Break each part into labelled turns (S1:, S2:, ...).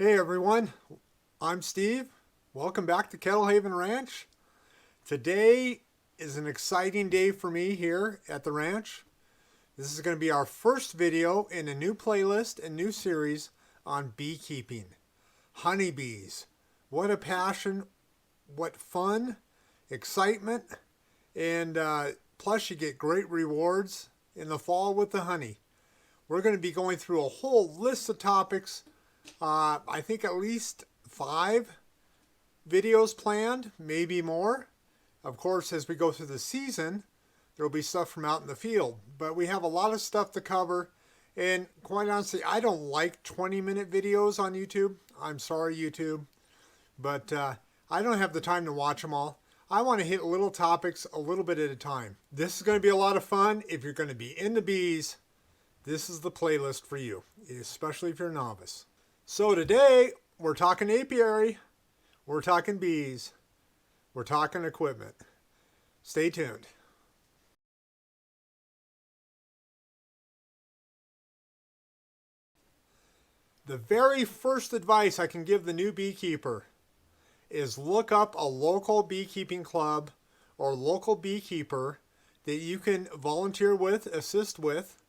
S1: Hey everyone, I'm Steve. Welcome back to Kettle Haven Ranch. Today is an exciting day for me here at the ranch. This is going to be our first video in a new playlist and new series on beekeeping. Honeybees. What a passion, what fun, excitement, and plus you get great rewards in the fall with the honey. We're going to be going through a whole list of topics. I think at least 5 videos planned, maybe more. Of course, as we go through the season, there will be stuff from out in the field. But we have a lot of stuff to cover. And quite honestly, I don't like 20-minute videos on YouTube. I'm sorry, YouTube. But I don't have the time to watch them all. I want to hit little topics a little bit at a time. This is going to be a lot of fun. If you're going to be into bees, this is the playlist for you, especially if you're a novice. So today, we're talking apiary, we're talking bees, we're talking equipment. Stay tuned. The very first advice I can give the new beekeeper is look up a local beekeeping club or local beekeeper that you can volunteer with, assist with,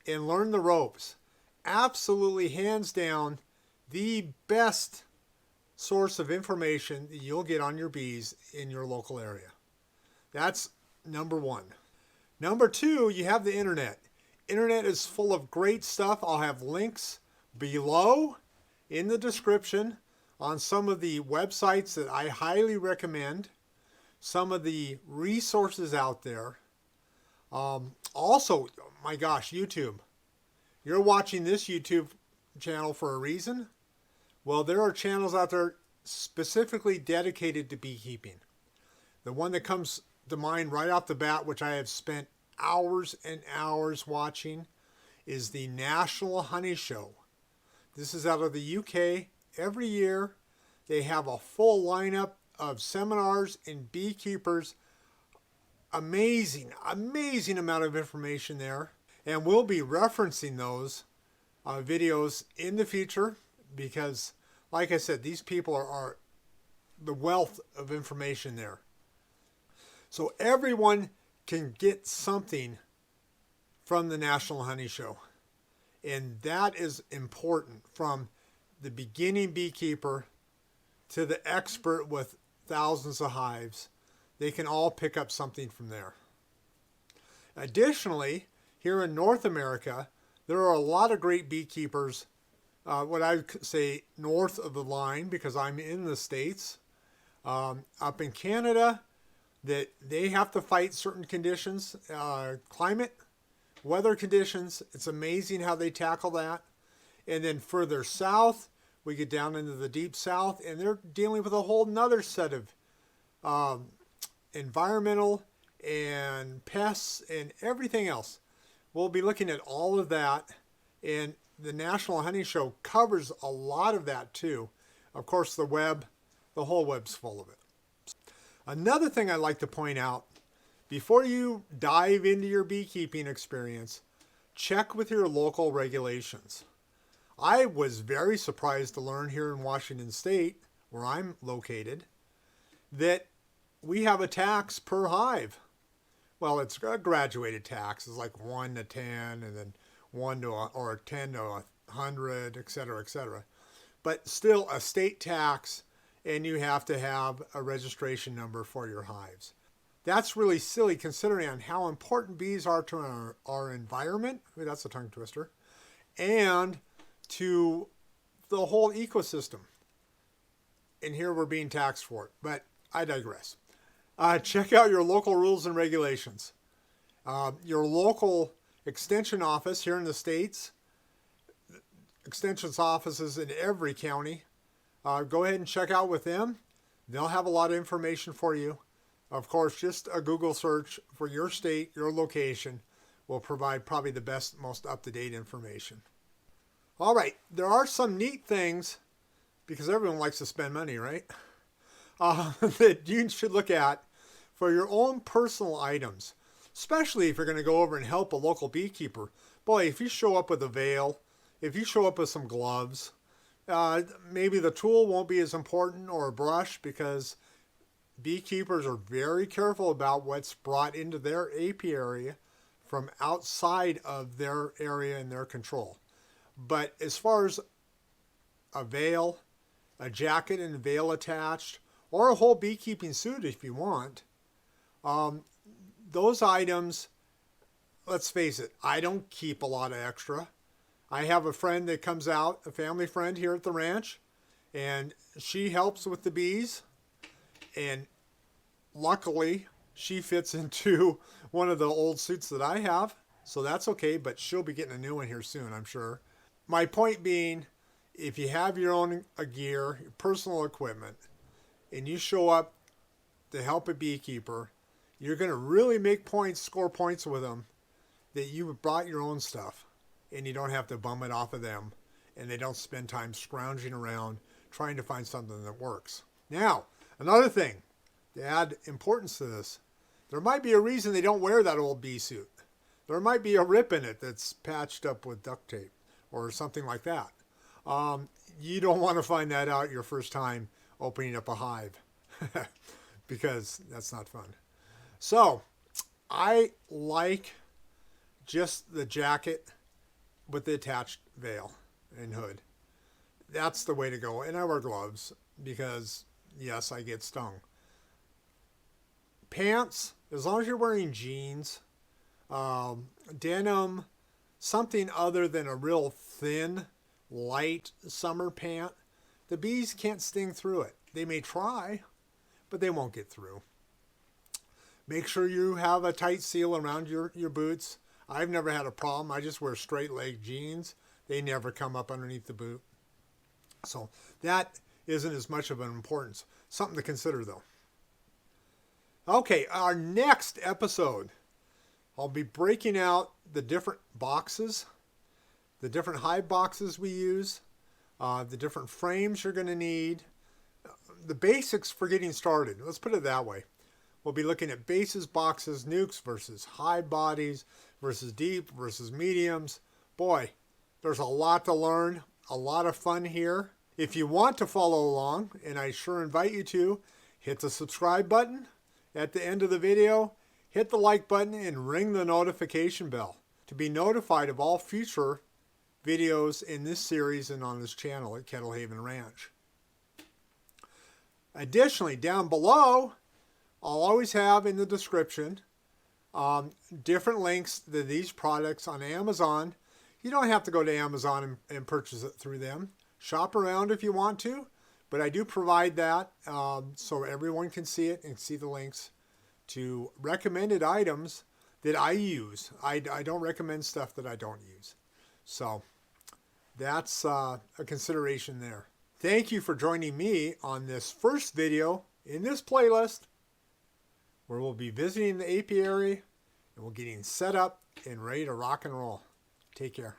S1: and learn the ropes. Absolutely, hands down, the best source of information that you'll get on your bees in your local area. That's number 1. Number 2, you have the internet. Internet is full of great stuff. I'll have links below in the description on some of the websites that I highly recommend, some of the resources out there. Also, my gosh, YouTube. You're watching this YouTube channel for a reason. Well, there are channels out there specifically dedicated to beekeeping. The one that comes to mind right off the bat, which I have spent hours and hours watching, is the National Honey Show. This is out of the UK. Every year, they have a full lineup of seminars and beekeepers. Amazing amount of information there. And we'll be referencing those videos in the future because, like I said, these people are the wealth of information there. So everyone can get something from the National Honey Show. And that is important, from the beginning beekeeper to the expert with thousands of hives. They can all pick up something from there. Additionally, here in North America, there are a lot of great beekeepers, what I would say north of the line, because I'm in the States. Up in Canada, that they have to fight certain conditions, climate, weather conditions. It's amazing how they tackle that. And then further south, we get down into the deep south, and they're dealing with a whole nother set of environmental and pests and everything else. We'll be looking at all of that, and the National Honey Show covers a lot of that too. Of course, the whole web's full of it. Another thing I'd like to point out, before you dive into your beekeeping experience, check with your local regulations. I was very surprised to learn here in Washington State, where I'm located, that we have a tax per hive. Well, it's a graduated tax. It's like 1 to 10, and then 1 to or 10 to 100, etc., etc. But still a state tax, and you have to have a registration number for your hives. That's really silly considering on how important bees are to our environment. I mean, that's a tongue twister. And to the whole ecosystem. And here we're being taxed for it. But I digress. Check out your local rules and regulations. Your local extension office here in the States, extensions offices in every county, go ahead and check out with them. They'll have a lot of information for you. Of course, just a Google search for your state, your location, will provide probably the best, most up-to-date information. All right, there are some neat things, because everyone likes to spend money, right? That you should look at for your own personal items, especially if you're going to go over and help a local beekeeper. Boy, if you show up with a veil, if you show up with some gloves, Maybe the tool won't be as important, or a brush, because beekeepers are very careful about what's brought into their apiary from outside of their area and their control. But as far as a veil, a jacket and veil attached, or a whole beekeeping suit if you want, those items, let's face it, I don't keep a lot of extra. I have a friend that comes out, a family friend here at the ranch, and she helps with the bees, and luckily she fits into one of the old suits that I have, so that's okay, but she'll be getting a new one here soon, I'm sure. My point being, if you have your own gear, your personal equipment, and you show up to help a beekeeper, you're going to really make points, score points with them, that you brought your own stuff, and you don't have to bum it off of them, and they don't spend time scrounging around trying to find something that works. Now, another thing, to add importance to this, there might be a reason they don't wear that old bee suit. There might be a rip in it that's patched up with duct tape or something like that. You don't want to find that out your first time opening up a hive because that's not fun. So I like just the jacket with the attached veil and hood. That's the way to go. And I wear gloves because, yes, I get stung. Pants, as long as you're wearing jeans, denim, something other than a real thin, light summer pant, the bees can't sting through it. They may try, but they won't get through. Make sure you have a tight seal around your boots. I've never had a problem. I just wear straight leg jeans. They never come up underneath the boot. So that isn't as much of an importance. Something to consider though. Okay, our next episode, I'll be breaking out the different boxes, the different hive boxes we use, the different frames you're going to need, the basics for getting started. Let's put it that way. We'll be looking at bases, boxes, nukes versus hive bodies versus deep versus mediums. Boy, there's a lot to learn, a lot of fun here. If you want to follow along, and I sure invite you to, hit the subscribe button at the end of the video, hit the like button, and ring the notification bell to be notified of all future videos in this series and on this channel at Kettle Haven Ranch. Additionally, down below, I'll always have in the description different links to these products on Amazon. You don't have to go to Amazon and purchase it through them. Shop around if you want to, but I do provide that so everyone can see it and see the links to recommended items that I use. I don't recommend stuff that I don't use. So that's a consideration there. Thank you for joining me on this first video in this playlist where we'll be visiting the apiary and we're getting set up and ready to rock and roll. Take care.